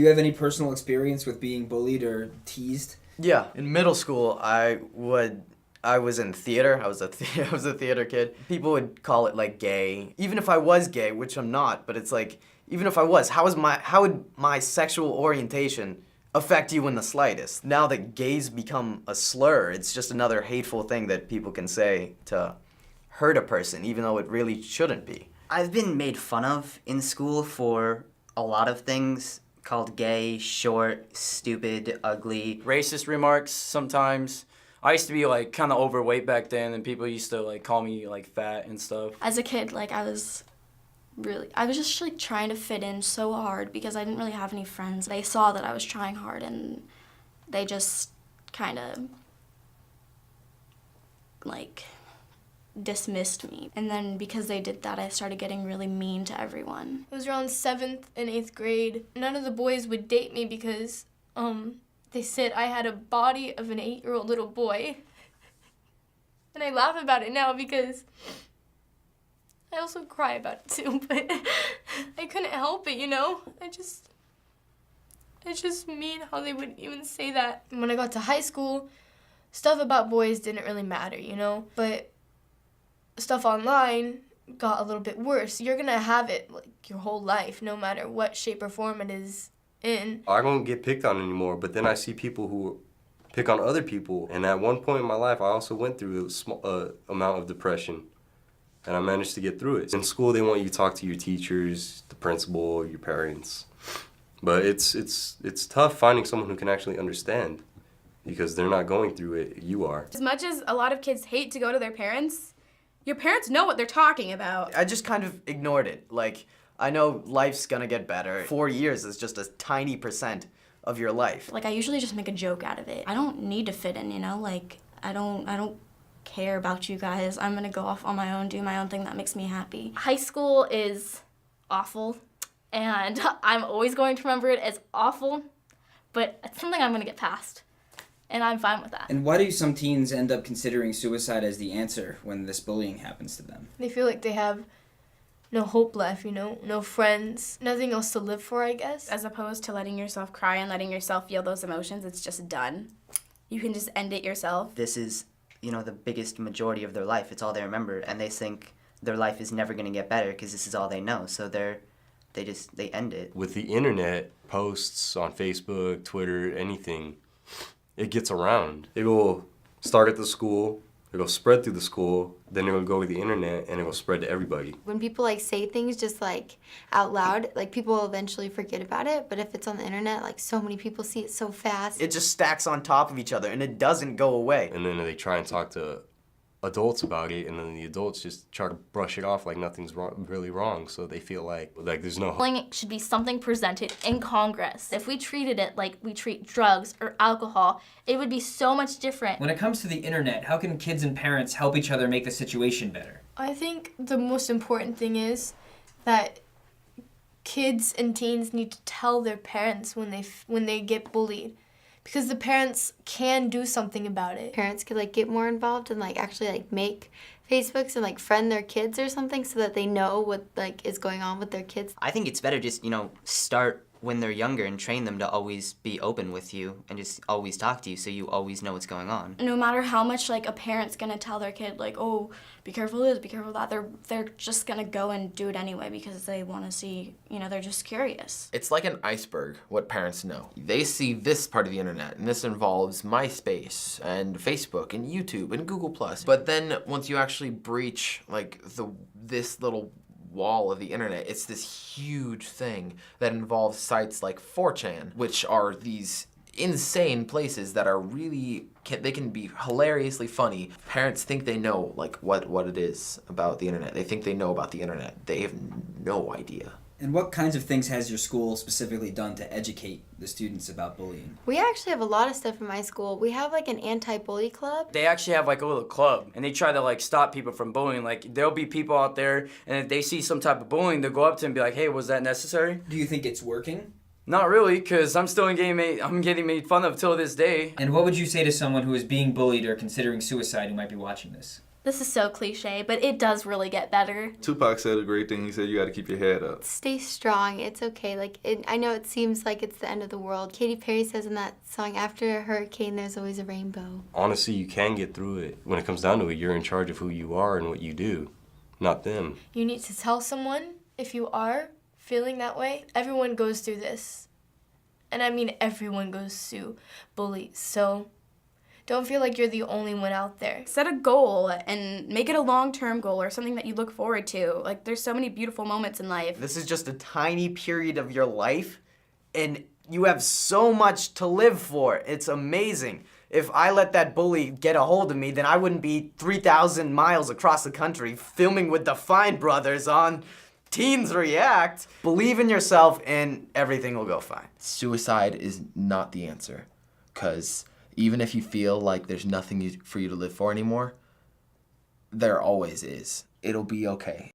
Do you have any personal experience with being bullied or teased? Yeah, in middle school, I was in theater. I was I was a theater kid. People would call it like gay. Even if I was gay, which I'm not, but it's like even if I was, how would my sexual orientation affect you in the slightest? Now that gays become a slur, it's just another hateful thing that people can say to hurt a person, even though it really shouldn't be. I've been made fun of in school for a lot of things, called gay, short, stupid, ugly. Racist remarks sometimes. I used to be like kind of overweight back then, and people used to like call me like fat and stuff. As a kid, like I was just like trying to fit in so hard because I didn't really have any friends. They saw that I was trying hard and they just kind of like dismissed me. And then because they did that, I started getting really mean to everyone. It was around 7th and 8th grade. None of the boys would date me because they said I had a body of an 8-year-old little boy. And I laugh about it now because I also cry about it too, but I couldn't help it, you know? It's just mean how they would even say that. And when I got to high school, stuff about boys didn't really matter, you know? But stuff online got a little bit worse. You're gonna have it like your whole life, no matter what shape or form it is in. I don't get picked on anymore, but then I see people who pick on other people. And at one point in my life, I also went through a small amount of depression, and I managed to get through it. In school, they want you to talk to your teachers, the principal, your parents. But it's tough finding someone who can actually understand because they're not going through it, you are. As much as a lot of kids hate to go to their parents, your parents know what they're talking about. I just kind of ignored it. Like, I know life's gonna get better. 4 years is just a tiny % of your life. Like I usually just make a joke out of it. I don't need to fit in, you know? Like I don't care about you guys. I'm gonna go off on my own, do my own thing that makes me happy. High school is awful, and I'm always going to remember it as awful, but it's something I'm gonna get past. And I'm fine with that. And why do some teens end up considering suicide as the answer when this bullying happens to them? They feel like they have no hope left, you know, no friends, nothing else to live for, I guess. As opposed to letting yourself cry and letting yourself feel those emotions, it's just done. You can just end it yourself. This is, you know, the biggest majority of their life. It's all they remember, and they think their life is never going to get better because this is all they know. So they end it. With the internet, posts on Facebook, Twitter, anything, it gets around. It will start at the school, it will spread through the school, then it will go to the internet, and it will spread to everybody. When people like say things just like out loud, like people will eventually forget about it, but if it's on the internet, like so many people see it so fast. It just stacks on top of each other and it doesn't go away. And then they try and talk to adults about it, and then the adults just try to brush it off like nothing's really wrong, so they feel like there's no hope. Bullying should be something presented in Congress. If we treated it like we treat drugs or alcohol, it would be so much different. When it comes to the internet, how can kids and parents help each other make the situation better? I think the most important thing is that kids and teens need to tell their parents when they get bullied, because the parents can do something about it. Parents could like get more involved and like actually like make Facebooks and like friend their kids or something so that they know what like is going on with their kids. I think it's better just, you know, start when they're younger and train them to always be open with you and just always talk to you so you always know what's going on. No matter how much like a parent's gonna tell their kid like, oh, be careful of this, be careful of that, they're just gonna go and do it anyway because they wanna see, you know, they're just curious. It's like an iceberg, what parents know. They see this part of the internet, and this involves MySpace and Facebook and YouTube and Google+. But then once you actually breach like this little wall of the internet, it's this huge thing that involves sites like 4chan, which are these insane places that are really, they can be hilariously funny. Parents think they know like what it is about the internet. They think they know about the internet. They have no idea. And what kinds of things has your school specifically done to educate the students about bullying? We actually have a lot of stuff in my school. We have like an anti-bully club. They actually have like a little club, and they try to like stop people from bullying. Like there'll be people out there, and if they see some type of bullying, they'll go up to them and be like, hey, was that necessary? Do you think it's working? Not really, because I'm getting made fun of till this day. And what would you say to someone who is being bullied or considering suicide who might be watching this? This is so cliche, but it does really get better. Tupac said a great thing. He said you got to keep your head up. Stay strong. It's okay. Like I know it seems like it's the end of the world. Katy Perry says in that song, "After a hurricane, there's always a rainbow." Honestly, you can get through it. When it comes down to it, you're in charge of who you are and what you do, not them. You need to tell someone if you are feeling that way. Everyone goes through this. And I mean everyone goes through bullies. So don't feel like you're the only one out there. Set a goal and make it a long-term goal or something that you look forward to. Like, there's so many beautiful moments in life. This is just a tiny period of your life, and you have so much to live for. It's amazing. If I let that bully get a hold of me, then I wouldn't be 3,000 miles across the country filming with the Fine Brothers on Teens React. Believe in yourself and everything will go fine. Suicide is not the answer, because even if you feel like there's nothing for you to live for anymore, there always is. It'll be okay.